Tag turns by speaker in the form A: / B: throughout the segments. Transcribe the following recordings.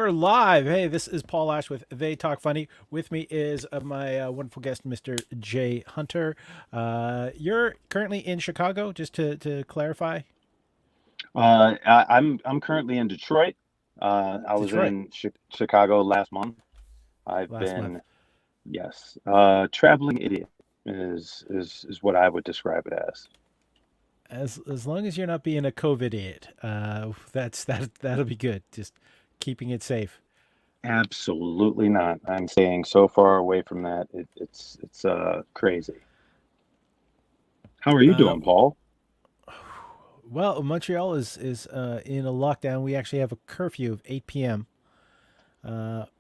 A: are live. Hey, this is Paul Ash with They Talk Funny. With me is my wonderful guest, Mr. Jay Hunter. You're currently in Chicago, just to clarify.
B: I'm currently in Detroit. I was
A: Detroit
B: in Chicago last month. I've
A: last month.
B: been, yes, traveling idiot is what I would describe it as.
A: As long as you're not being a COVID idiot, that'll be good. Just keeping it safe.
B: Absolutely not. I'm staying so far away from that. It's crazy. How are you
A: Uh,
B: doing, Paul?
A: well, Montreal is in a lockdown. We actually have a curfew of 8 p.m.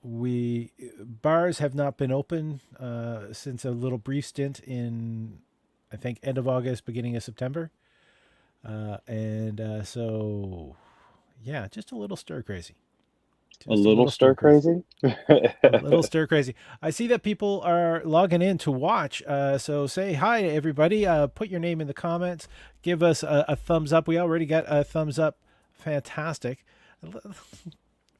A: We bars have not been open since a little brief stint in, I think, end of August, beginning of September, and so yeah, just a little stir crazy,
B: A
A: just a
B: little
A: little
B: stir
A: stir crazy,
B: crazy?
A: a little stir crazy. I see that people are logging in to watch. So say hi to everybody. Put your name in the comments. Give us a thumbs up. We already got a thumbs up. Fantastic.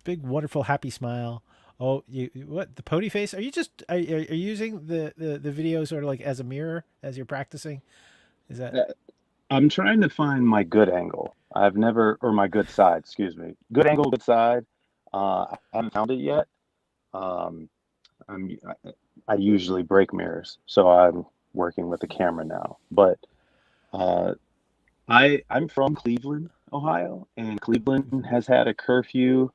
A: Big, wonderful, happy smile. Oh, what the pony face? Are you just are you using the video sort of like as a mirror as you're practicing? Is that
B: I'm trying to find my good angle. I've never, or my good side, excuse me. Good angle, good side. I haven't found it yet. Um, I usually break mirrors, so I'm working with the camera now. But uh, I'm from Cleveland, Ohio, and Cleveland has had a curfew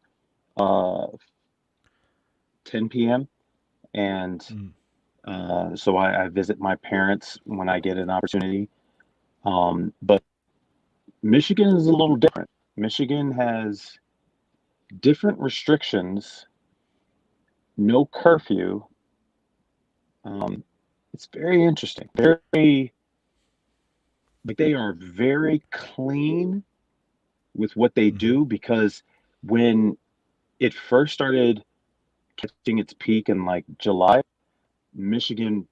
B: 10 p.m. and
A: mm,
B: so I visit my parents when I get an opportunity. But Michigan is a little different. Michigan has different restrictions, no curfew. Um, it's very interesting. Very like they are very clean with what they
A: mm-hmm.
B: do because when it first started catching its peak in like July, Michigan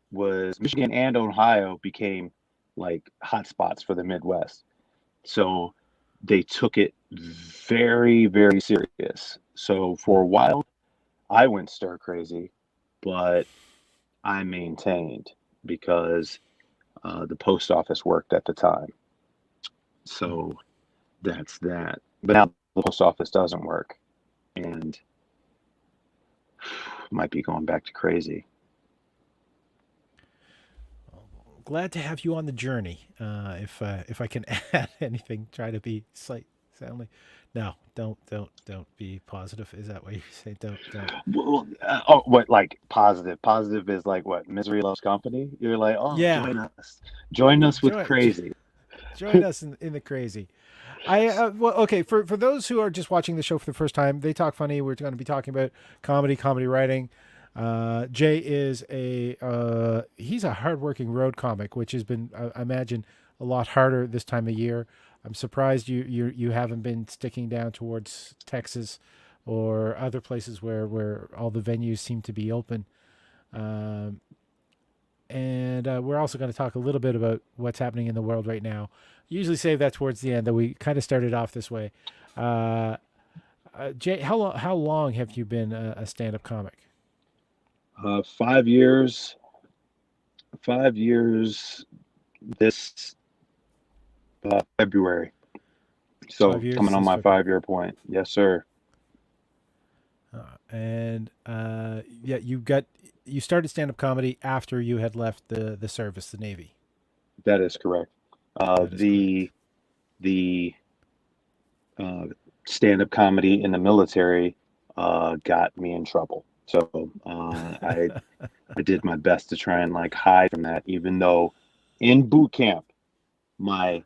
B: and Ohio became like hotspots for the Midwest. So they took it very, very serious. So for a while, I went stir crazy, but I maintained because the post office worked at the time. So that's that. But now the post office doesn't work and might be going back to crazy.
A: Glad to have you on the journey. If I can add anything, try to be slight soundly. No, don't be positive. Is that what you say? Don't.
B: Well, oh, what like positive? Positive is like what? Misery loves company. You're like, oh,
A: Yeah,
B: join us with
A: join
B: crazy.
A: join us in the crazy. I well, okay. For those who are just watching the show for the first time, they talk funny. We're going to be talking about comedy writing. Jay is a he's a hardworking road comic, which has been, I imagine, a lot harder this time of year. I'm surprised you haven't been sticking down towards Texas or other places where all the venues seem to be open. Um, and we're also going to talk a little bit about what's happening in the world right now. Usually save that towards the end, though we kind of started off this way. Uh, Jay, how long have you been a stand up comic?
B: 5 years. 5 years this February.
A: Five
B: So
A: years
B: coming on
A: this
B: my
A: February.
B: 5 year point. Yes, sir.
A: And yeah, you started stand up comedy after you had left the service, the Navy.
B: That is correct. Uh,
A: That is correct.
B: the the uh, stand up comedy in the military got me in trouble. So I did my best to try and like hide from that, even though in boot camp, my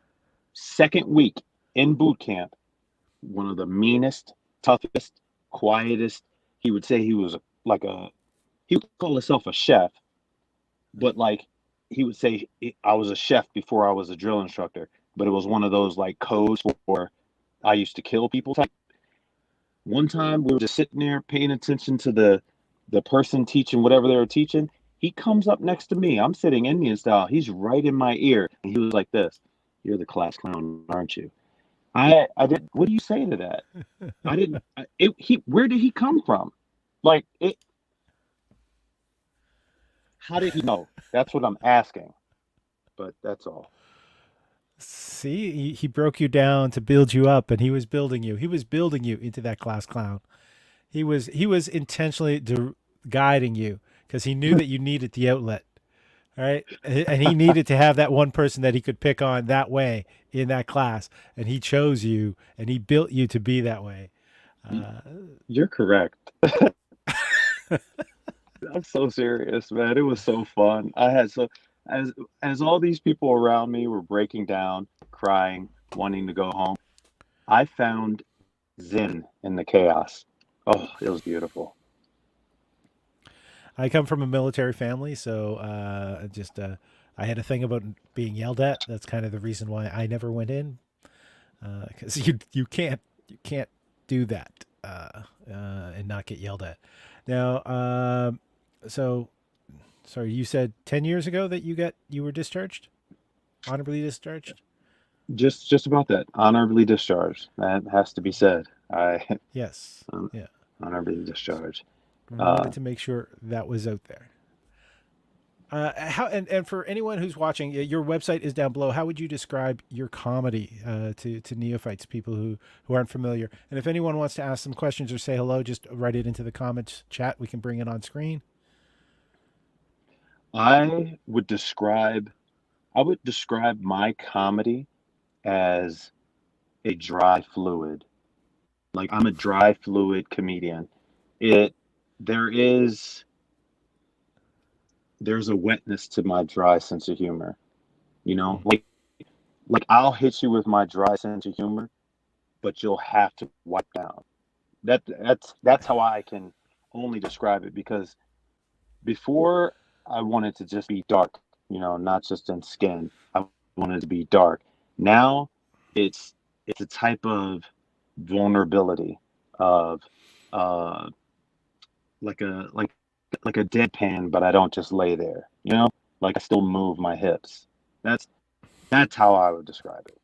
B: second week in boot camp, one of the meanest, toughest, quietest, he would say he was like he would call himself a chef, but like he would say I was a chef before I was a drill instructor, but it was one of those like codes for I used to kill people type. One time we were just sitting there paying attention to the person teaching whatever they were teaching. He comes up next to me. I'm sitting Indian style. He's right in my ear. And he was like this. You're the class clown, aren't you? I didn't. What do you say to that? I didn't. Where did he come from? Like it. How did he know? That's what I'm asking. But that's all.
A: See, he broke you down to build you up, and he was building you. He was building you into that class clown. He was intentionally guiding you because he knew that you needed the outlet, right? And he needed to have that one person that he could pick on that way in that class, and he chose you, and he built you to be that way. Uh,
B: You're correct. I'm so serious, man. It was so fun. I had so as all these people around me were breaking down, crying, wanting to go home, I found zen in the chaos. Oh, it was beautiful.
A: I come from a military family, so just I had a thing about being yelled at. That's kind of the reason why I never went in, because you can't do that and not get yelled at. Now, so sorry, you said 10 years ago that you were discharged, honorably discharged.
B: Just about that. Honorably discharged. That has to be said. I
A: Yes,
B: am
A: yeah.
B: honorably discharged.
A: Wanted
B: Uh,
A: to make sure that was out there. How and for anyone who's watching, your website is down below. How would you describe your comedy to neophytes, people who aren't familiar? And if anyone wants to ask some questions or say hello, just write it into the comments chat. We can bring it on screen.
B: I would describe I would describe my comedy as a dry fluid. Like I'm a dry fluid comedian. It there is there's a wetness to my dry sense of humor. You know,
A: Mm.
B: like I'll hit you with my dry sense of humor, but you'll have to wipe down. That's how I can only describe it because before I wanted to just be dark, not just in skin. I wanted to be dark. Now it's it's a type of vulnerability of uh like a deadpan, but I don't just lay there, Like I still move my hips. That's that's how I would describe it.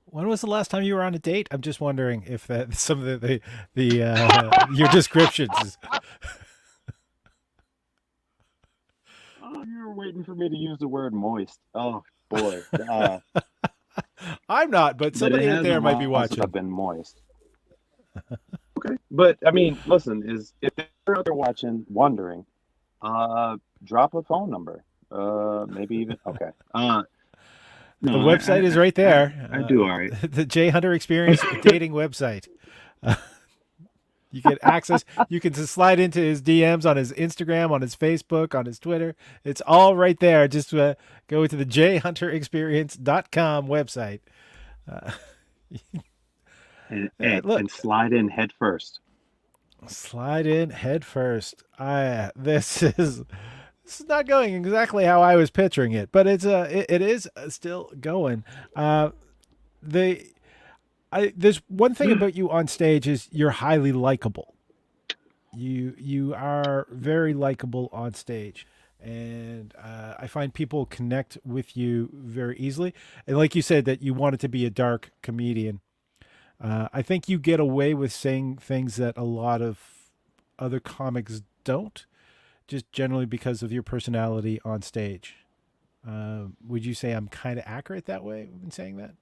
A: When was the last time you were on a date? I'm just wondering if that some of your descriptions.
B: Oh, you were waiting for me to use the word moist. Oh boy.
A: I'm not, but
B: But it
A: somebody out
B: has been
A: there
B: a
A: might be
B: while since I've
A: watching.
B: been moist. Okay. But I mean, listen, is if they're out there watching, wondering, drop a phone number. Maybe even okay.
A: The
B: No,
A: website is right
B: I do
A: there.
B: all right.
A: The J Hunter Experience dating website. Uh, you get access. You can just slide into his DMs on his Instagram, on his Facebook, on his Twitter. It's all right there. Just go to the jhunterexperience.com website. Uh,
B: And
A: yeah,
B: and
A: look,
B: slide in head first.
A: slide in head first. This is not going exactly how I was picturing it, but it is still going. Uh, the there's one thing about you on stage is you're highly likable. You are very likable on stage, and I find people connect with you very easily. And like you said, that you wanted to be a dark comedian. I think you get away with saying things that a lot of other comics don't, just generally because of your personality on stage. Would you say I'm kind of accurate that way in saying that?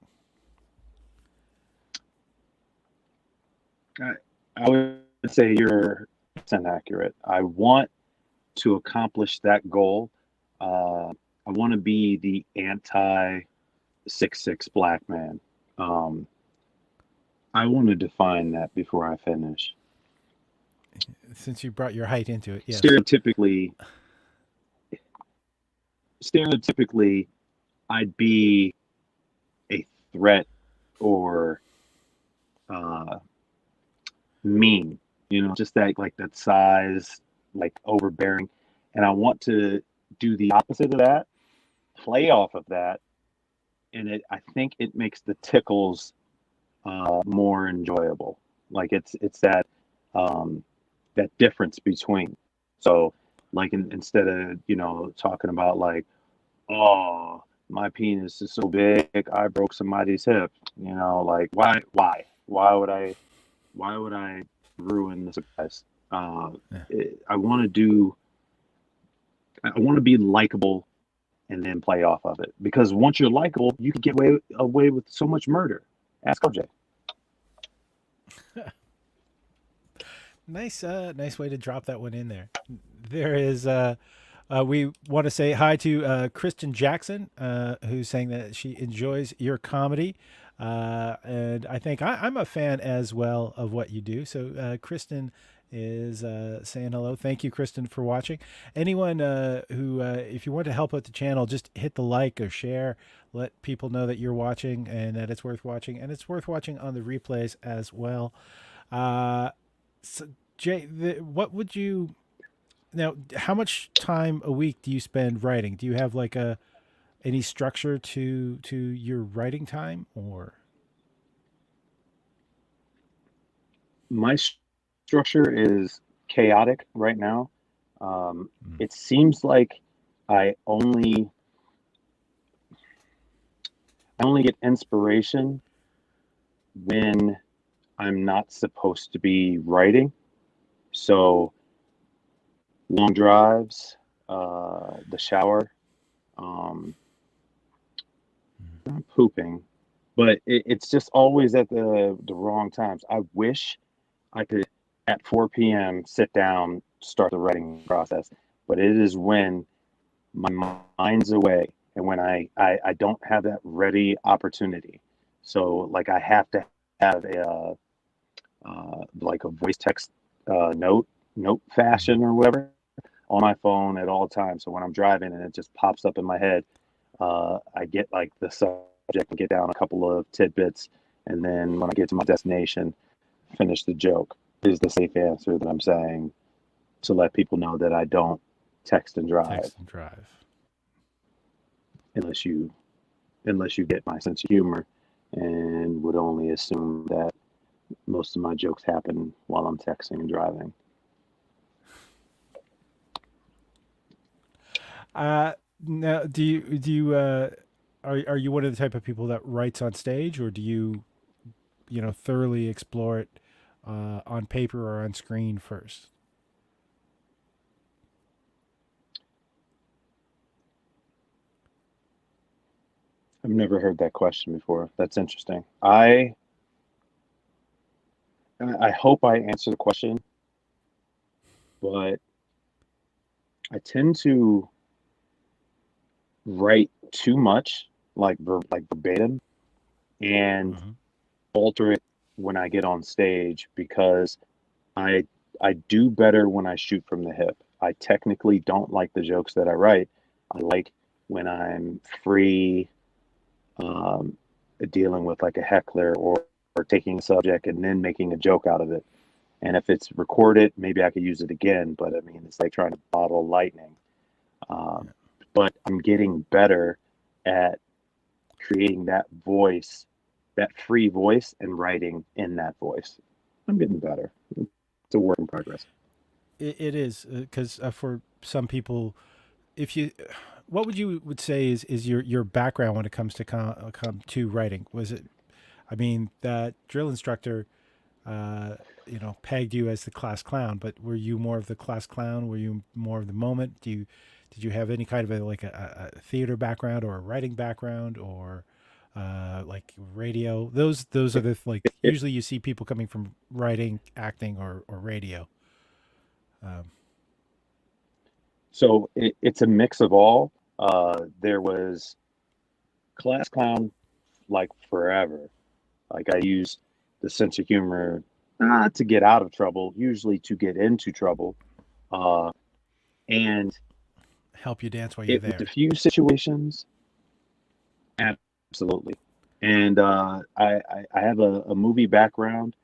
B: I, I would say you're 100% accurate. I want to accomplish that goal. I want to be the anti 6'6" black man. Um, I want to define that before I finish.
A: Since you brought your height into it, yes.
B: Stereotypically, stereotypically, I'd be a threat or uh, mean, just that like that size, like overbearing. And I want to do the opposite of that, play off of that, and I think it makes the tickles more enjoyable. Like it's um, that difference between. So like instead of talking about like, oh, my penis is so big, I broke somebody's hip. Like why would I ruin the surprise? Uh,
A: Yeah.
B: I want to do, I want to be likable and then play off of it. Because once you're likable, you can get away with so much murder. Ask OJ.
A: Nice way to drop that one in there. There is we want to say hi to Kristen Jackson, who's saying that she enjoys your comedy. And I think I'm a fan as well of what you do. So, Kristen is saying hello. Thank you, Kristen, for watching. Anyone who, if you want to help out the channel, just hit the like or share. Let people know that you're watching and that it's worth watching. And it's worth watching on the replays as well. Uh, so, Jay, what would you now? How much time a week do you spend writing? Do you have like a any structure to your writing time, or?
B: My structure is chaotic right now.
A: Mm.
B: It seems like I only I only get inspiration when I'm not supposed to be writing. So long drives, the shower, um, not pooping, but it's just always at the wrong times. I wish I could at 4 p.m. sit down, start the writing process, but it is when my mind's away and when I don't have that ready opportunity. So like I have to have like a voice text note
A: Mhm.
B: fashion or whatever on my phone at all times. So when I'm driving and it just pops up in my head, I get like the subject and get down a couple of tidbits, and then when I get to my destination, finish the joke. Is the safe answer that I'm saying to let people know that I don't text and drive
A: Text and drive.
B: unless you get my sense of humor and would only assume that most of my jokes happen while I'm texting and driving.
A: Uh, Now, do you are you one of the type of people that writes on stage, or do you thoroughly explore it on paper or on screen first?
B: I've never heard that question before. That's interesting. I hope I answer the question, but I tend to write too much, like verbatim, and
A: Hmm.
B: alter it when I get on stage because I I do better when I shoot from the hip. I technically don't like the jokes that I write. I like when I'm free, um, dealing with like a heckler or taking a subject and then making a joke out of it. And if it's recorded, maybe I could use it again. But I mean, it's like trying to bottle lightning. Um, but I'm getting better at creating that voice, that free voice, and writing in that voice. I'm getting better. It's a work in progress.
A: It is because for some people, if you, what would you would say is your background when it comes to come to writing? Was it? I mean, that drill instructor, uh, pegged you as the class clown, but were you more of the class clown? Were you more of the moment? Did you have any kind of a theater background or a writing background or like radio? Those are the like
B: It,
A: usually you see people coming from writing, acting, or radio. Um,
B: it's a mix of all. There was class clown like forever. Like I used the sense of humor not to get out of trouble, usually to get into trouble. Uh, and
A: Help you dance while you're
B: it would
A: there.
B: diffuse situations. Absolutely. And I have a movie background.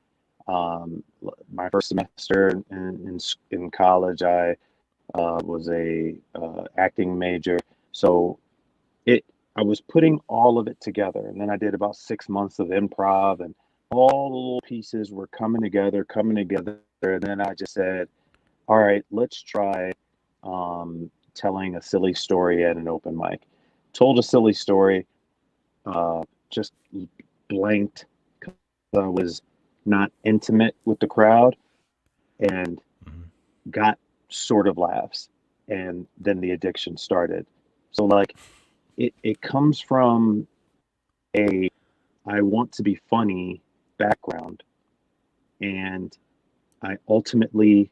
B: My first semester in college, I was a acting major. So it I was putting all of it together, and then I did about 6 months of improv, and all the little pieces were coming together. And then I just said, "All right, let's try telling a silly story at an open mic." told a silly story, just blanked because I was not intimate with the crowd, and
A: Mhm.
B: got sort of laughs, and then the addiction started. So like it comes from a I want to be funny background, and I ultimately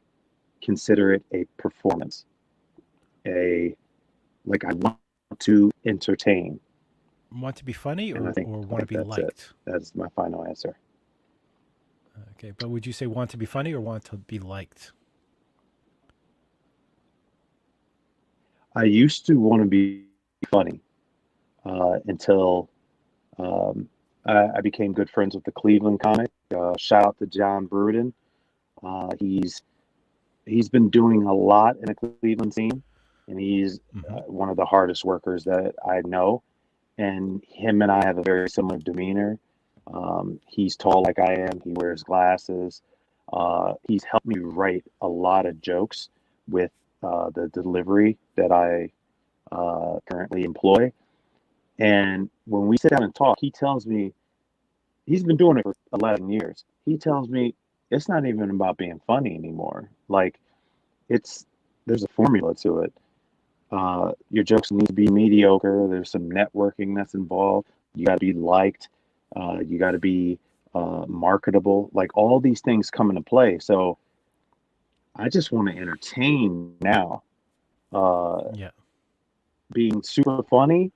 B: consider it a performance. A like I want to entertain,
A: Want to be funny
B: and
A: or
B: I
A: want to
B: think
A: be
B: that's it.
A: liked?
B: That's my final answer.
A: Okay, but would you say want to be funny or want to be liked?
B: I used to want to be funny until I became good friends with the Cleveland comic. Shout out to John Bruden. He's been doing a lot in the Cleveland scene, and he's
A: Hmm.
B: one of the hardest workers that I know. And him and I have a very similar demeanor. He's tall like I am. He wears glasses. He's helped me write a lot of jokes with the delivery that I currently employ. And when we sit down and talk, he tells me he's been doing it for 11 years. He tells me it's not even about being funny anymore. Like it's there's a formula to it. Your jokes need to be mediocre. There's some networking that's involved. You got to be liked. You got to be marketable. Like all these things come into play. So I just want to entertain now. Uh,
A: Yeah.
B: Being super funny,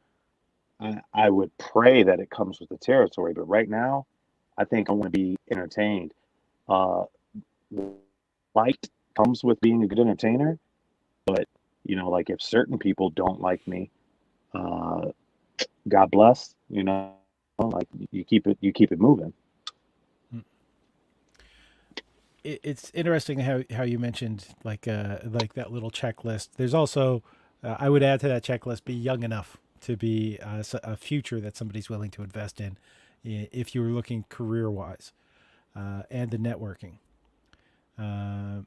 B: I would pray that it comes with the territory. But right now, I think I want to be entertained. Uh, Light comes with being a good entertainer, but like if certain people don't like me, uh, God bless, like you keep it moving.
A: Mm. It's interesting how you mentioned like that little checklist. There's also I would add to that checklist, be young enough to be a future that somebody's willing to invest in, if you were looking career wise, and the networking. Uh,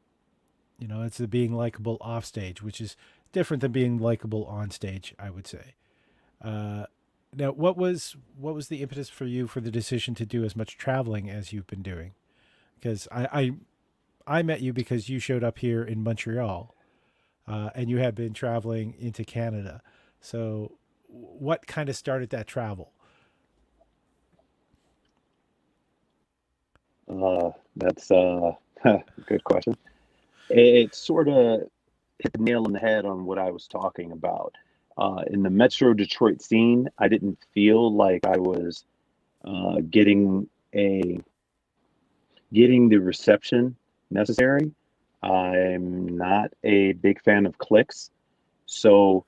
A: it's the being likable off stage, which is different than being likable on stage, I would say. Uh, Now, what was the impetus for you for the decision to do as much traveling as you've been doing? Because I met you because you showed up here in Montreal, and you had been traveling into Canada. So, what kind of started that travel?
B: That's a good question. It sort of hit the nail on the head on what I was talking about. In the Metro Detroit scene, I didn't feel like I was uh, getting a getting the reception necessary. I'm not a big fan of clicks, so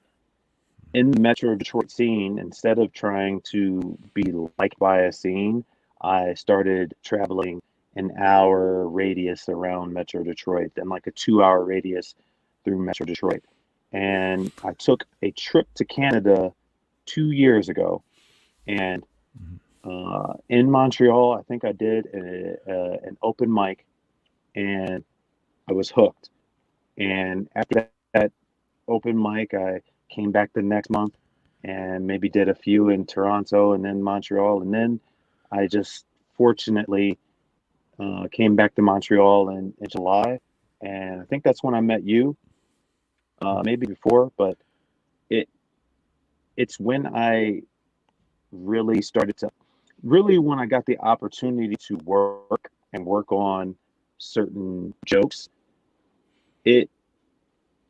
B: in the Metro Detroit scene, instead of trying to be liked by a scene, I started traveling an hour radius around Metro Detroit, then like a 2 hour radius through Metro Detroit. And I took a trip to Canada 2 years ago. And
A: Mhm.
B: in Montreal, I think I did an open mic, and I was hooked. And after that open mic, I came back the next month and maybe did a few in Toronto and then Montreal. And then I just fortunately came back to Montreal in July. And I think that's when I met you, maybe before, but it it's when I really started to really when I got the opportunity to work and work on certain jokes. It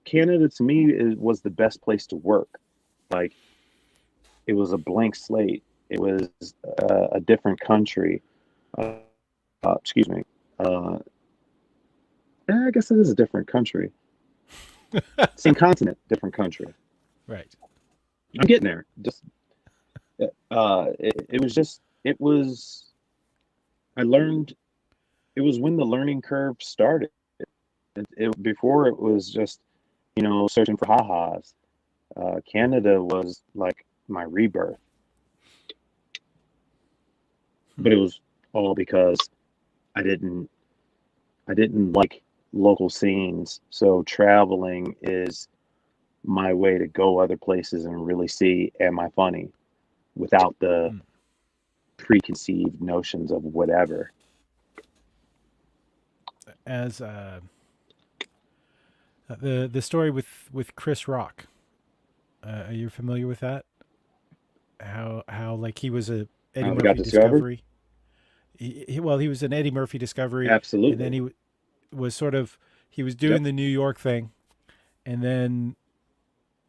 B: Canada to me was the best place to work. Like it was a blank slate. It was a different country. Uh, Excuse me. Uh, yeah, I guess it is a different country. Same continent, different country.
A: Right.
B: I'm getting there. Just it was just it was. I learned. It was when the learning curve started. Before it was just searching for ha-has. Canada was like my rebirth,
A: Hmm.
B: but it was all because I didn't I didn't like local scenes. So traveling is my way to go other places and really see, am I funny, without the
A: Hmm.
B: preconceived notions of whatever.
A: As the story with Chris Rock, are you familiar with that? How like he was a Eddie
B: How it got
A: Murphy
B: discovered?
A: discovery. Well, he was an Eddie Murphy discovery, and then
B: Absolutely.
A: was sort of he was doing
B: Yep.
A: the New York thing, and then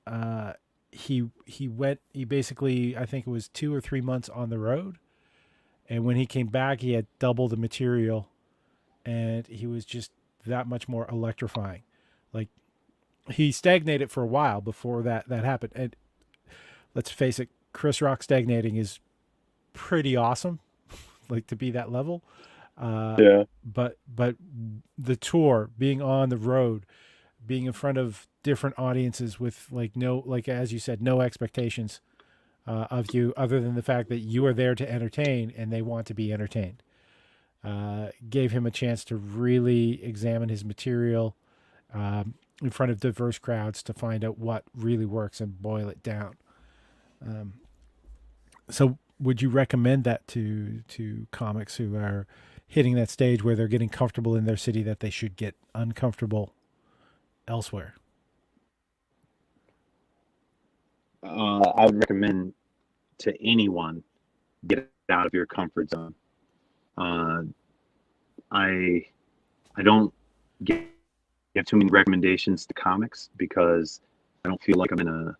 A: uh, he went. He basically, I think it was 2 or 3 months on the road, and when he came back, he had double the material, and he was just that much more electrifying. Like he stagnated for a while before that happened, and let's face it, Chris Rock stagnating is pretty awesome. Like to be that level, uh,
B: Yeah.
A: but the tour, being on the road, being in front of different audiences with like no, like as you said, no expectations of you other than the fact that you are there to entertain and they want to be entertained, gave him a chance to really examine his material in front of diverse crowds to find out what really works and boil it down. Um, so, would you recommend that to comics who are hitting that stage where they're getting comfortable in their city that they should get uncomfortable elsewhere?
B: I would recommend to anyone, get out of your comfort zone. Uh, I I don't give too many recommendations to comics because I don't feel like I'm in a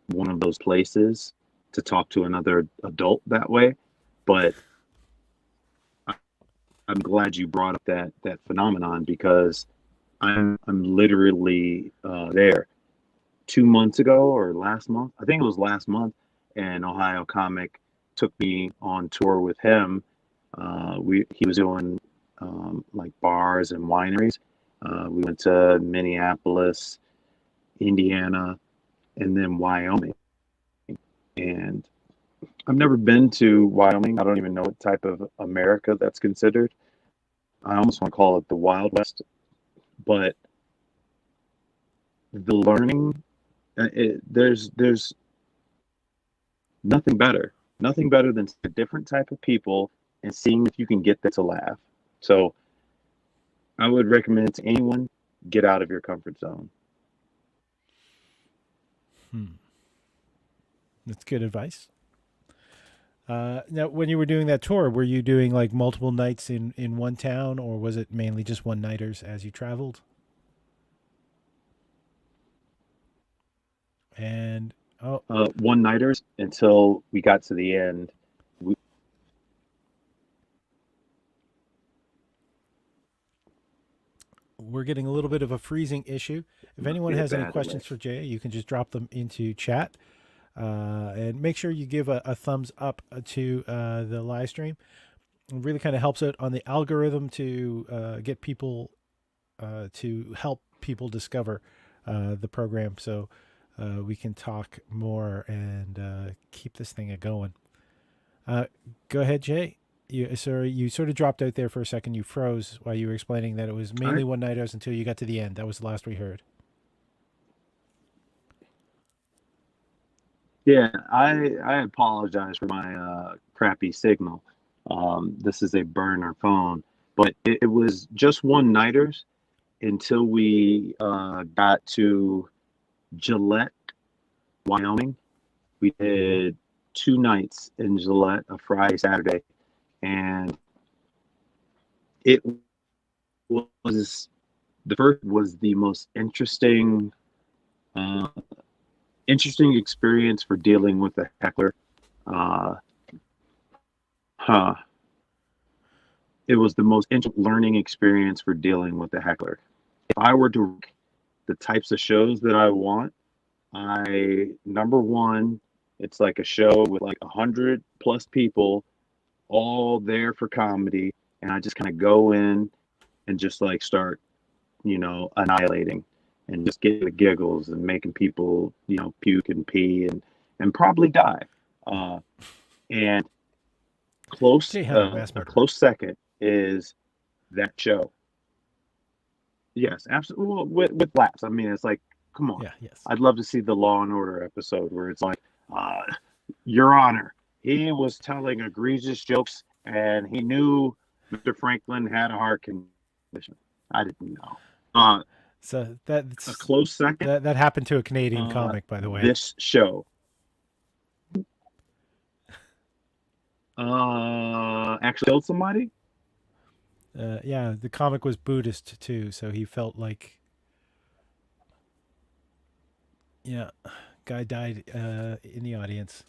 B: one of those places to talk to another adult that way. But I'm glad you brought up that phenomenon because I'm literally there. 2 months ago or last month, I think it was last month, an Ohio comic took me on tour with him. We He was doing like bars and wineries. We went to Minneapolis, Indiana, and then Wyoming. And I've never been to Wyoming. I don't even know what type of America that's considered. I almost want to call it the Wild West, but the learning, there's nothing better than a different type of people and seeing if you can get them to laugh. So I would recommend to anyone, get out of your comfort zone.
A: Hmm. That's good advice. Now, when you were doing that tour, were you doing like multiple nights in one town, or was it mainly just one nighters as you traveled? And oh,
B: One nighters until we got to the end. We,
A: we're getting a little bit of a freezing issue. If
B: must
A: anyone
B: be a
A: has any
B: bad
A: questions
B: delay.
A: for Jay, you can just drop them into chat. And make sure you give a thumbs up to the live stream. It really kind of helps out on the algorithm to get people to help people discover the program, so we can talk more and keep this thing a going. Uh, Go ahead, Jay. Sorry, you sort of dropped out there for a second. You froze while you were explaining that it was
B: All
A: mainly
B: right.
A: one nighters until you got to the end. That was the last we heard.
B: Yeah, I apologize for my crappy signal. This is a burner phone, but it was just one nighters until we got to Gillette, Wyoming. We
A: Mm-hmm.
B: did 2 nights in Gillette, a Friday, Saturday, and it was the first was the most uh, interesting experience for dealing with a heckler. Uh, huh. It was the most learning experience for dealing with a heckler. If I were to rank the types of shows that I want, I number one, it's like a show with like 100 plus people all there for comedy, and I just kind of go in and just like start, annihilating and just getting the giggles and making people, puke and pee and probably die. Uh, and
A: Jay Hunter, mass
B: a
A: murderer.
B: close second is that show. Yes, absolutely. Well, with laughs. I mean, it's like Come on.
A: Yeah. Yes.
B: I'd love to see the Law and Order episode where it's like, uh, Your Honor, he was telling egregious jokes and he knew Mr. Franklin had a heart condition. I didn't know.
A: So
B: A
A: that's
B: close second,
A: that happened to a Canadian
B: uh,
A: comic, by the way.
B: this show. Actually killed somebody?
A: Yeah, the comic was Buddhist too, so he felt like, yeah, guy died in the audience,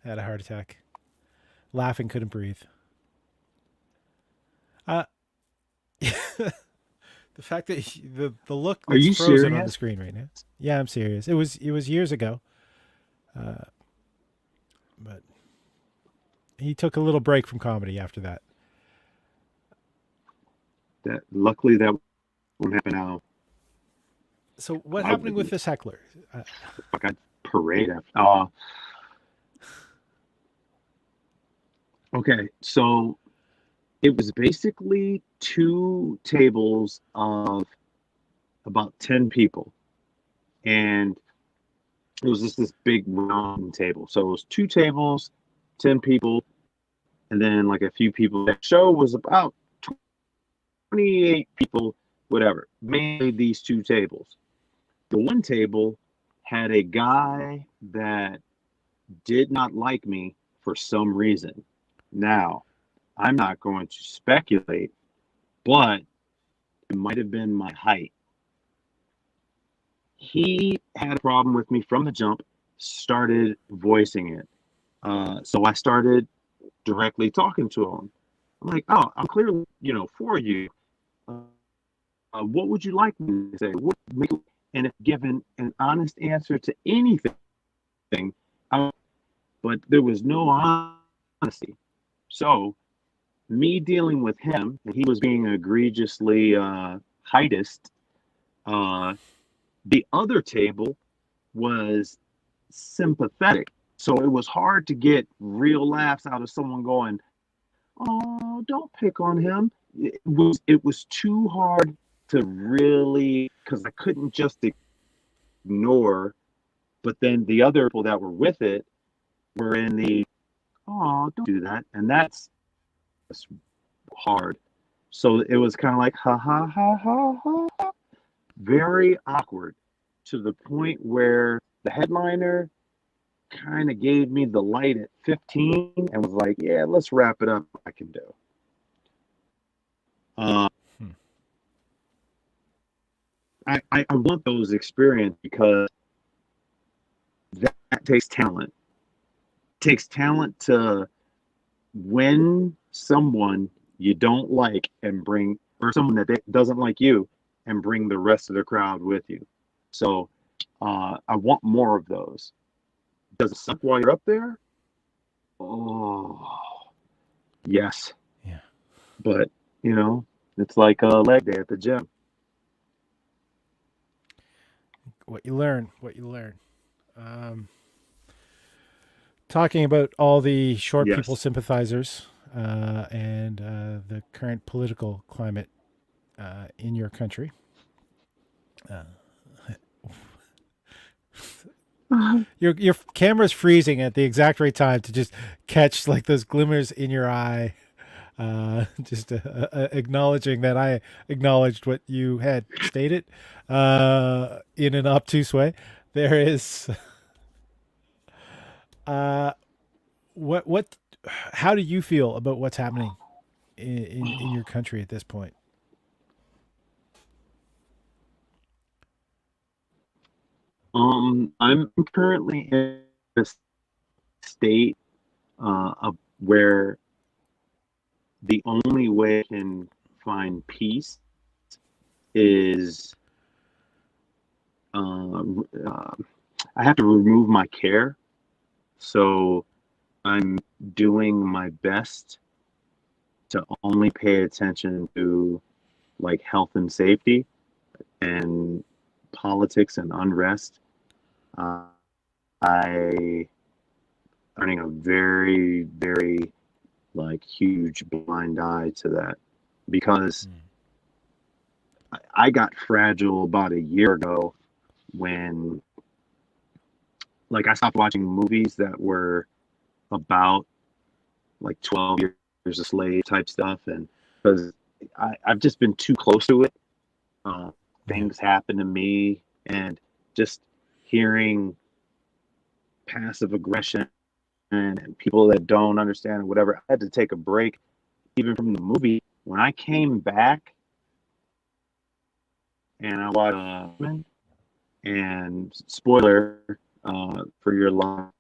A: had a heart attack, laughing, couldn't breathe. Uh, the fact that the look
B: Are
A: that's
B: you
A: frozen on the
B: serious?
A: screen right now. Yeah, I'm serious. It was years ago, uh, but he took a little break from comedy after that.
B: That luckily that won't happen now.
A: So what's
B: I
A: happening with
B: wouldn't.
A: this heckler?
B: Fuck, I'd parade after. Okay, so it was basically two tables of about 10 people, and it was just this big round table. So it was two tables, 10 people, and then like a few people. The show was about 28 people, whatever. Mainly these two tables. The one table had a guy that did not like me for some reason. Now, I'm not going to speculate, but it might have been my height. He had a problem with me from the jump, started voicing it. So I started directly talking to him. I'm like, oh, I'm clearly, for you. Uh, what would you like me to say? And if given an honest answer to anything, I, but there was no honesty. So me dealing with him, and he was being egregiously heightist. Uh, the other table was sympathetic. So it was hard to get real laughs out of someone going, "Oh, don't pick on him." It was too hard to really, because I couldn't just ignore. But then the other people that were with it were in the, "Oh, don't do that," and that's hard. So it was kind of like ha ha ha ha ha, very awkward to the point where the headliner kind of gave me the light at 15 and was like, "Yeah, let's wrap it up. I can do." Uh,
A: Hmm.
B: I want those experience because that takes talent. It takes talent to win someone you don't like and bring, or someone that doesn't like you, and bring the rest of the crowd with you. So I want more of those. Does it suck while you're up there? Oh, yes.
A: Yeah.
B: But, it's like a leg day at the gym.
A: What you learn. What you learn. Um, Talking about all the short people
B: Yes.
A: sympathizers and the current political climate in your country. Uh, your camera's freezing at the exact right time to just catch like those glimmers in your eye. Just acknowledging that I acknowledged what you had stated in an obtuse way. There is uh, what how do you feel about what's happening in your country at this point?
B: I'm currently in a state of where the only way I can find peace is I have to remove my care. So I'm doing my best to only pay attention to like health and safety and politics and unrest. Uh, I turning a very, very like huge blind eye to that because
A: Mm.
B: I got fragile about a year ago when, like, I stopped watching movies that were about like 12 years a slave type stuff, and because I've just been too close to it.
A: Yeah.
B: Things happen to me, and just hearing passive aggression and people that don't understand whatever. I had to take a break even from the movie. When I came back and I watched, and spoiler for your long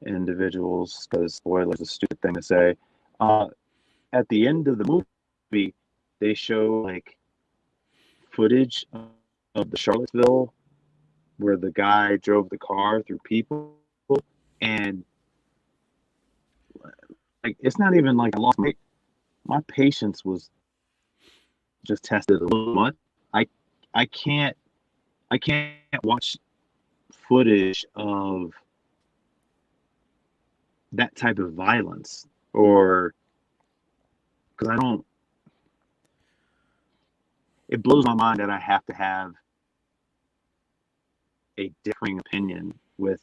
B: individuals, because spoiler is a stupid thing to say. At the end of the movie, they show like footage of the Charlottesville where the guy drove the car through people, and like it's not even like I lost my patience was just tested a little much. I I can't I can't watch footage of that type of violence, or because I don't. It blows my mind that I have to have a differing opinion with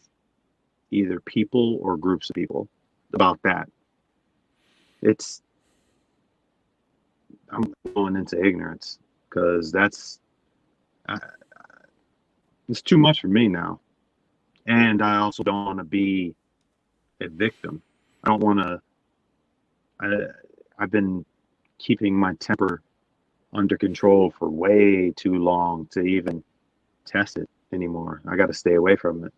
B: either people or groups of people about that. It's I'm going into ignorance because it's too much for me now, and I also don't want to be a victim. I don't want to. I've been keeping my temper under control for way too long to even test it anymore. I got to stay away from it.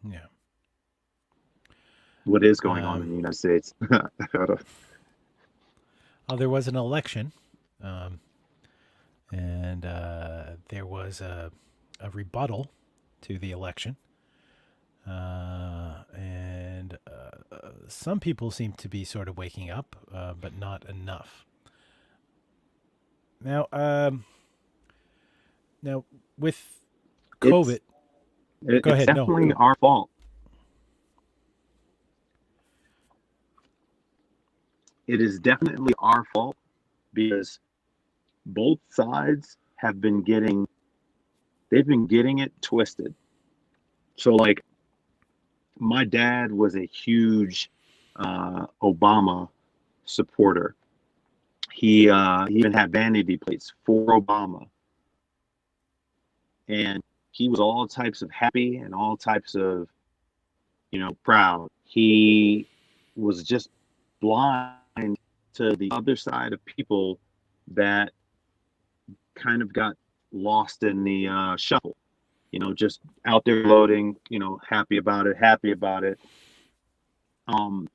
A: Yeah.
B: What is going on in the United States?
A: There was an election, and there was a rebuttal to the election. And some people seem to be sort of waking up, but not enough. Now, now with COVID,
B: it's
A: go
B: it's
A: ahead. No,
B: definitely
A: go.
B: our fault. It is definitely our fault because both sides have been getting they've been getting it twisted. So like my dad was a huge Obama supporter. He even had vanity plates for Obama, and he was all types of happy and all types of proud. He was just blind to the other side of people that kind of got lost in the shuffle. Just out there loading. Happy about it, happy about it. Um,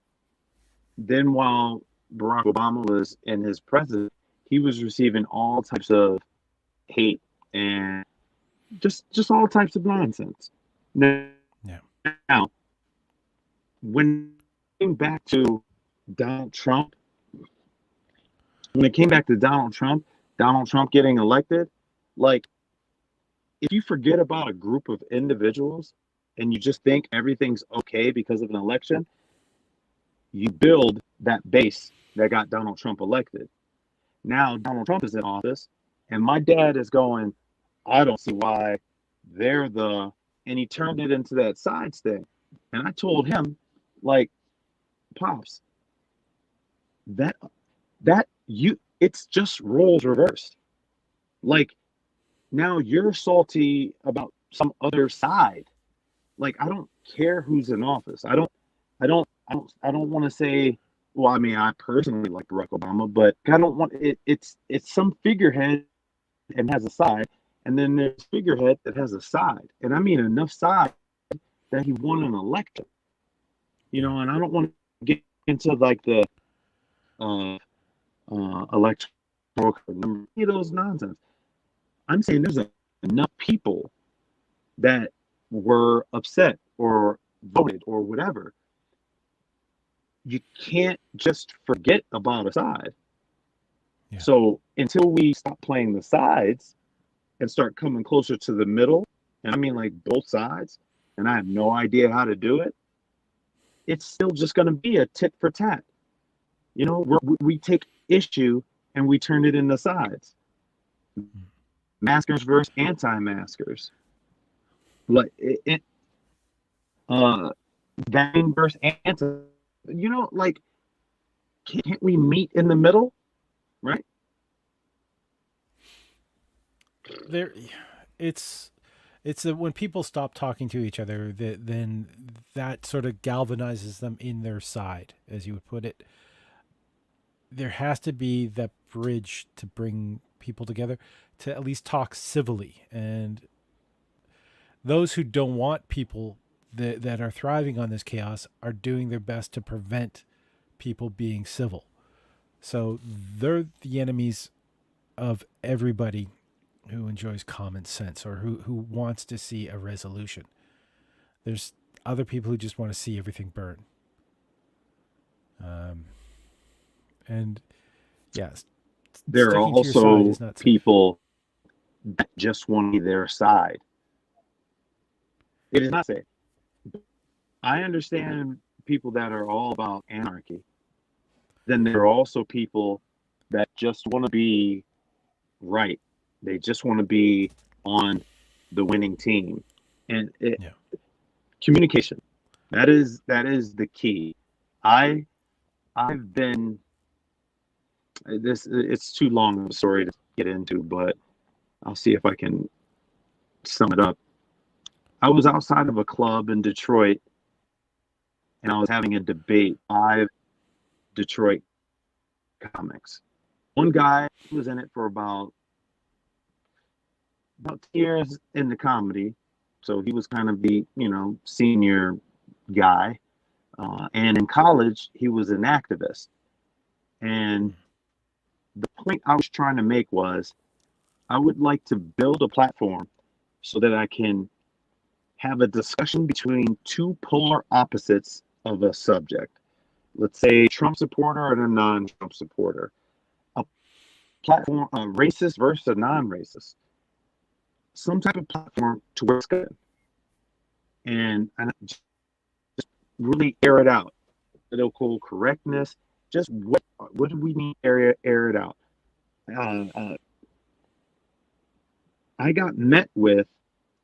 B: then while Barack Obama was in his presidency, he was receiving all types of hate and just all types of nonsense. Now,
A: Yeah.
B: when it came back to Donald Trump, when it came back to Donald Trump getting elected, like if you forget about a group of individuals and you just think everything's okay because of an election, you build that base that got Donald Trump elected. Now Donald Trump is in office, and my dad is going, I don't see why and he turned it into that sides thing. And I told him, like, Pops, that it's just roles reversed. Like now you're salty about some other side. Like I don't care who's in office. I don't want to say, well, I mean, I personally like Barack Obama, but I don't want it. It's some figurehead and has a side, and then there's figurehead that has a side, and I mean enough side that he won an election. And I don't want to get into like the uh, electoral number, those nonsense. I'm saying there's enough people that were upset or voted or whatever. You can't just forget about a side.
A: Yeah.
B: So until we stop playing the sides and start coming closer to the middle, and I mean like both sides, and I have no idea how to do it, it's still just going to be a tit for tat. We take issue and we turn it into sides. Maskers versus anti-maskers. Like uh, Vang versus Anta. Like, can't we meet in the middle, right?
A: There, it's when people stop talking to each other, that then that sort of galvanizes them in their side, as you would put it. There has to be that bridge to bring people together, to at least talk civilly. And those who don't want people that are thriving on this chaos are doing their best to prevent people being civil. So they're the enemies of everybody who enjoys common sense, or who wants to see a resolution. There's other people who just want to see everything burn. Um, and yes,
B: There are
A: sticking to your side
B: also
A: is not safe.
B: people that just want to be their side. It is not safe. I understand people that are all about anarchy. Then there are also people that just want to be right. They just want to be on the winning team. And
A: Yeah.
B: communication. That is the key. I I've been this it's too long of a story to get into, but I'll see if I can sum it up. I was outside of a club in Detroit and I was having a debate, five Detroit comics. One guy was in it for about 2 years in the comedy, so he was kind of the senior guy. And in college, he was an activist. And the point I was trying to make was, I would like to build a platform so that I can have a discussion between two polar opposites of a subject. Let's say Trump supporter and a non-Trump supporter. A platform, a racist versus a non-racist. Some type of platform to where it's good. And just really air it out. Political correctness. Just what do we need to air it out? Uh, uh, I got met with,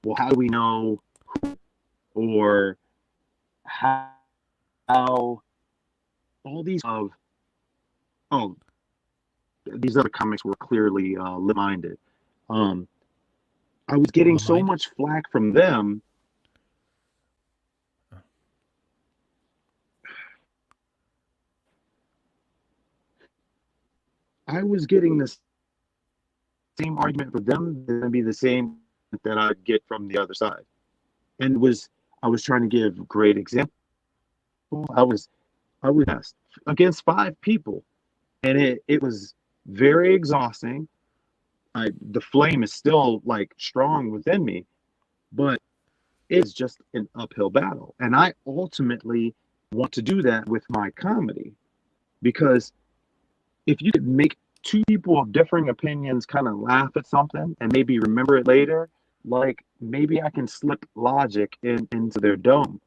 B: well, how do we know, or how all these of oh these other comics were clearly minded. Um, I was getting so
A: Limited.
B: much flack from them. I was getting the same argument for them to be the same that I'd get from the other side, and I was trying to give great example. I was asked against five people, and it was very exhausting. The flame is still like strong within me, but it's just an uphill battle. And I ultimately want to do that with my comedy, because if you could make two people of differing opinions kind of laugh at something and maybe remember it later, like maybe I can slip logic into their dome.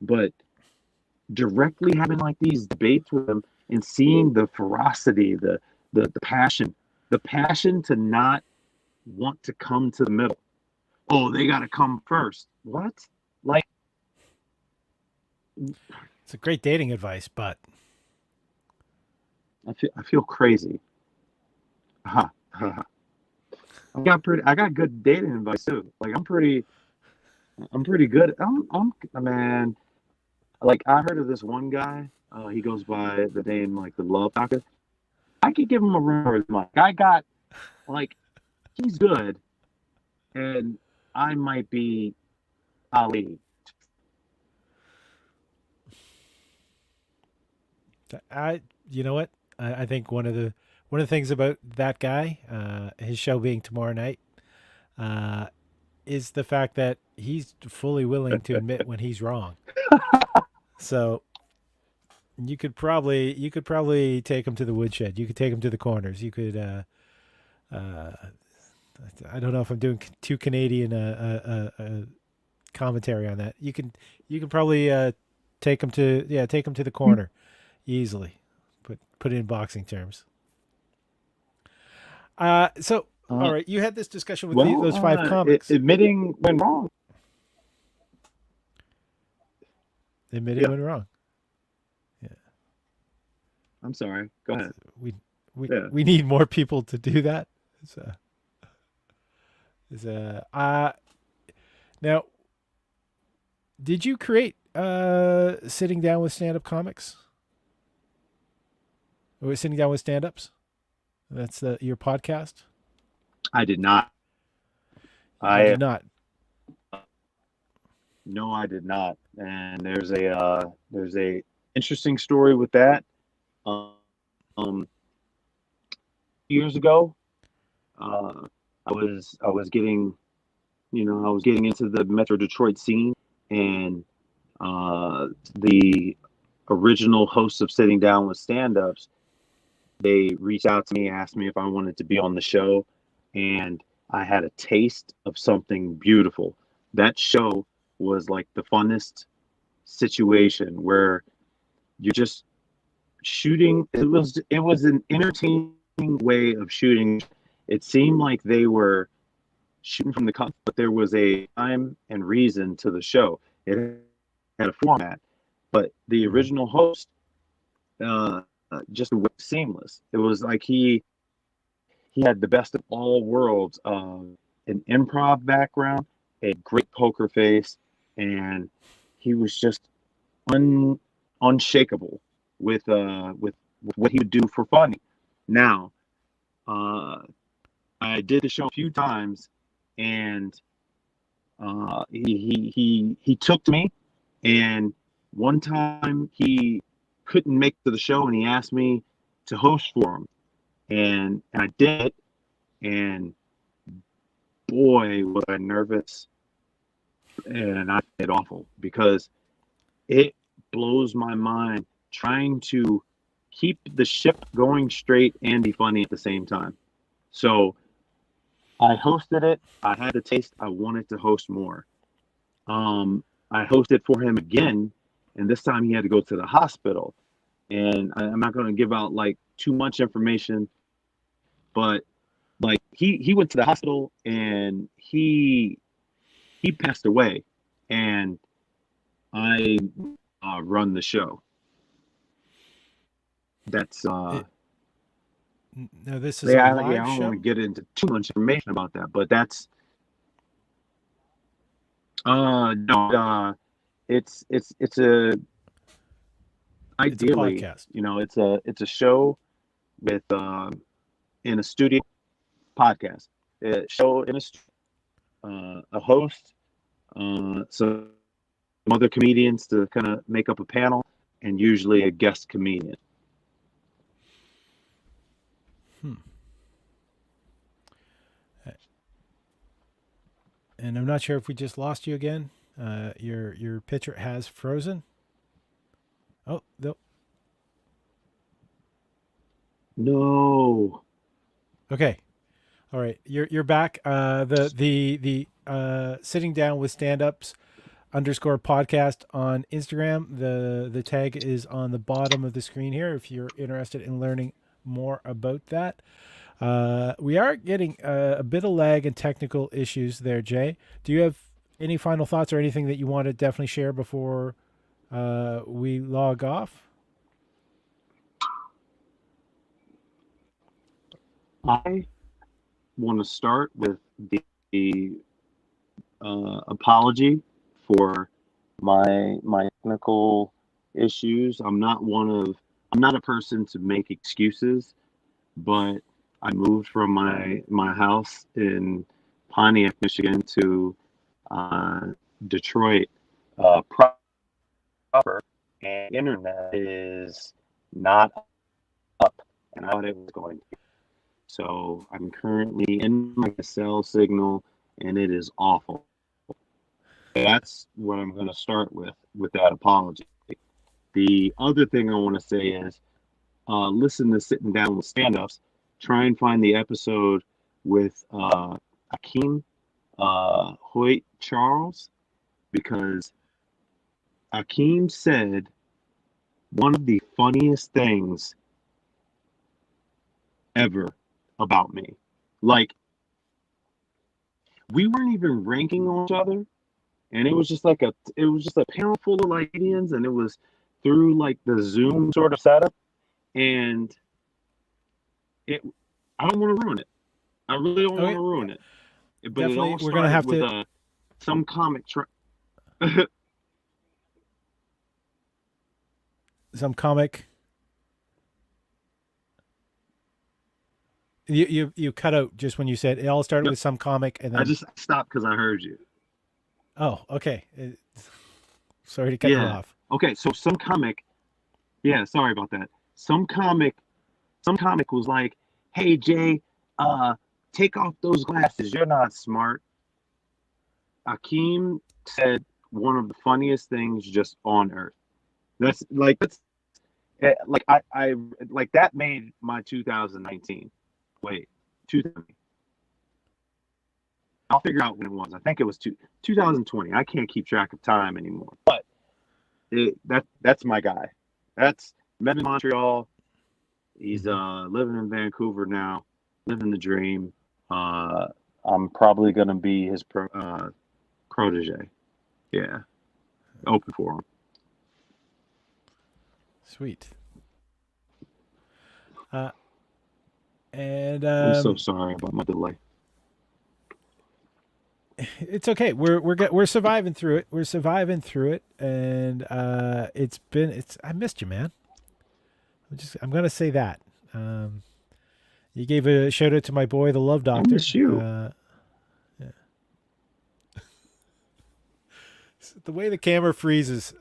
B: But directly having like these debates with them and seeing the ferocity, the passion, the passion to not want to come to the middle. Oh, they got to come first. What? Like,
A: It's a great dating advice, but
B: I feel crazy. Ha, ha, ha. I got good dating advice too. Like I'm pretty good. Man. Like I heard of this one guy. He goes by the name like the Love Doctor. I could give him a run for his money. I got like he's good, and I might be Ali.
A: you know what? I think one of the things about that guy, his show being tomorrow night, uh, is the fact that he's fully willing to admit when he's wrong. So you could probably take him to the woodshed. You could take him to the corners. You could. Uh, I don't know if I'm doing too Canadian commentary on that. You can probably take him to the corner easily. Put it in boxing terms. So all
B: Uh,
A: right, you had this discussion with
B: well,
A: those five comics.
B: admitting when wrong.
A: admitting
B: Yeah.
A: when wrong. Yeah.
B: I'm sorry. Go ahead.
A: We we
B: Yeah.
A: we need more people to do that. So, now, did you create sitting down with stand up comics? Or sitting down with stand ups? That's your podcast?
B: I did not.
A: You
B: I
A: did not.
B: No, I did not. And there's a interesting story with that. Um, Years ago, uh, I was getting I was getting into the Metro Detroit scene, and uh, the original hosts of Sitting Down with Stand-Ups, they reached out to me, asked me if I wanted to be on the show, and I had a taste of something beautiful. That show was like the funnest situation where you're just shooting. It was an entertaining way of shooting. It seemed like they were shooting from the cuff, but there was a time and reason to the show. It had a format, but the
A: Mm-hmm.
B: original host uh, just was seamless. It was like he had the best of all worlds of an improv background, a great poker face, and he was just un, unshakable with what he would do for fun. Now, uh, I did the show a few times, and he took to me. And one time he couldn't make it to the show, and he asked me to host for him, and I did. And boy, was I nervous, and I did awful because it blows my mind trying to keep the ship going straight and be funny at the same time. So I hosted it. I had the taste. I wanted to host more. I hosted for him again, and this time he had to go to the hospital. And I'm not going to give out like too much information, but like he went to the hospital and he passed away, and I run the show. That's
A: It, no, this is a
B: yeah, I
A: live
B: don't want to
A: show.
B: get into too much information about that, but that's no, it's a
A: It's a
B: ideally,
A: podcast.
B: it's a show with in a studio podcast, a show in a host, some other comedians to kind of make up a panel, and usually a guest comedian.
A: Hmm. And I'm not sure if we just lost you again. Your picture has frozen. Oh, no.
B: No.
A: Okay. All right. You're back. The sitting down with stand ups underscore podcast on Instagram. The tag is on the bottom of the screen here if you're interested in learning more about that. We are getting a bit of lag and technical issues there, Jay. Do you have any final thoughts or anything that you want to definitely share before we log off?
B: I want to start with the apology for my technical issues. I'm not a person to make excuses, but I moved from my house in Pontiac, Michigan to uh, Detroit proper, and internet is not up, and I thought it was going to be. So I'm currently in my cell signal, and it is awful. That's what I'm going to start with that apology. The other thing I want to say is listen to Sitting Down with Stand-Ups. Try and find the episode with Akeem Hoyt Charles, because Akeem said one of the funniest things ever about me. Like, we weren't even ranking on each other, and it was just a panel full of like Canadians, and it was through like the Zoom sort of setup, and it I don't want to ruin it. I really don't want
A: Okay,
B: to ruin it. But it
A: definitely.
B: all
A: We're gonna
B: started
A: have
B: with
A: to
B: some comic.
A: some comic. You cut out just when you said it all started
B: Yep,
A: with some comic, and
B: I
A: then
B: just stopped because I heard you.
A: oh, okay. Sorry to cut you
B: Yeah.
A: off.
B: Okay. So some comic. Yeah. Sorry about that. Some comic. Some comic was like, "Hey Jay, uh, take off those glasses. You're not smart." Akeem said one of the funniest things just on earth. That's like I like that made my 2019. Wait, 2020. I'll figure out when it was. I think it was 2020. I can't keep track of time anymore. But that's my guy. That's met in Montreal. He's
A: Hmm.
B: living in Vancouver now, living the dream. Uh, I'm probably gonna be his protege. Yeah, open for him.
A: Sweet. Uh, and
B: I'm so sorry about my delay.
A: it's okay. We're surviving through it. We're surviving through it, and it's I missed you, man. I'm gonna say that. Um, you gave a shout out to my boy, the Love
B: I
A: Doctor.
B: miss you.
A: Yeah. The way the camera freezes,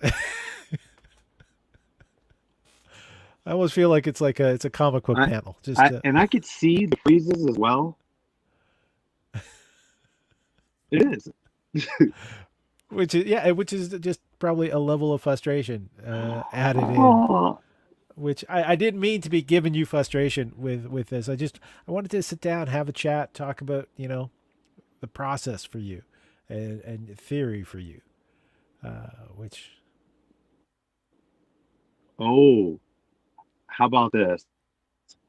A: I almost feel like it's a comic book
B: I,
A: panel. Just
B: I could see the freezes as well. It is.
A: which is just probably a level of frustration added in.
B: Oh,
A: Which I didn't mean to be giving you frustration with this. I wanted to sit down, have a chat, talk about the process for you, and theory for you. Which
B: oh, how about this?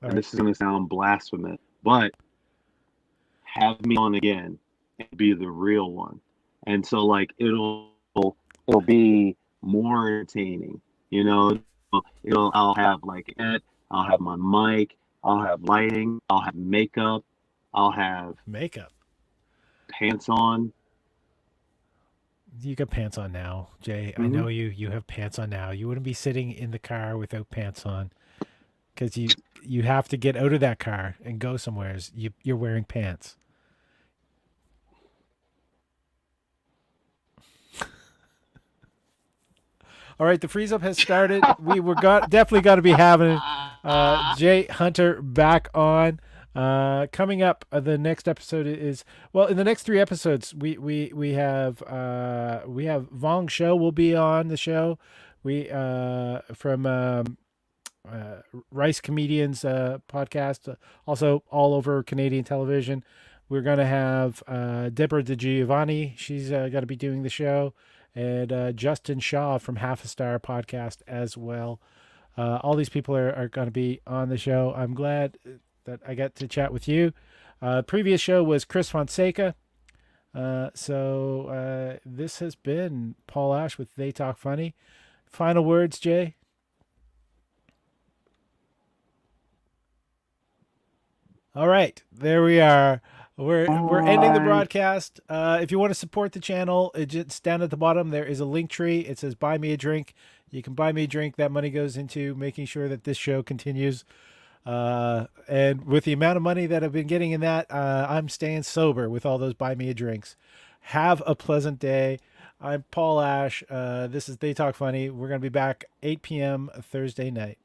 A: all
B: And
A: right,
B: this is going to sound blasphemous, but have me on again and be the real one. And so like it'll be more entertaining. You know, I'll have like it, I'll have my mic, I'll have lighting, I'll have makeup, I'll have
A: makeup.
B: pants on.
A: You got pants on now, Jay. I
B: Hmm.
A: know you. You have pants on now. You wouldn't be sitting in the car without pants on because you have to get out of that car and go somewhere. You're wearing pants. All right, the freeze up has started. We were definitely got to be having Jay Hunter back on. Coming up, the next episode is well. In the next three episodes, we have Vong Show will be on the show. We from Rice Comedians podcast, also all over Canadian television. We're gonna have Deborah DiGiovanni. She's going to be doing the show, and Justin Shaw from Half a Star podcast as well. All these people are going to be on the show. I'm glad that I got to chat with you. Previous show was Chris Fonseca. This has been Paul Ash with They Talk Funny. Final words, Jay? All right, there we are. We're ending the
B: Bye.
A: broadcast. If you want to support the channel, just down at the bottom there is a link tree. It says "Buy me a drink." You can buy me a drink. That money goes into making sure that this show continues. And with the amount of money that I've been getting in that, I'm staying sober with all those buy me a drinks. Have a pleasant day. I'm Paul Ash. This is They Talk Funny. We're gonna be back 8 p.m. Thursday night.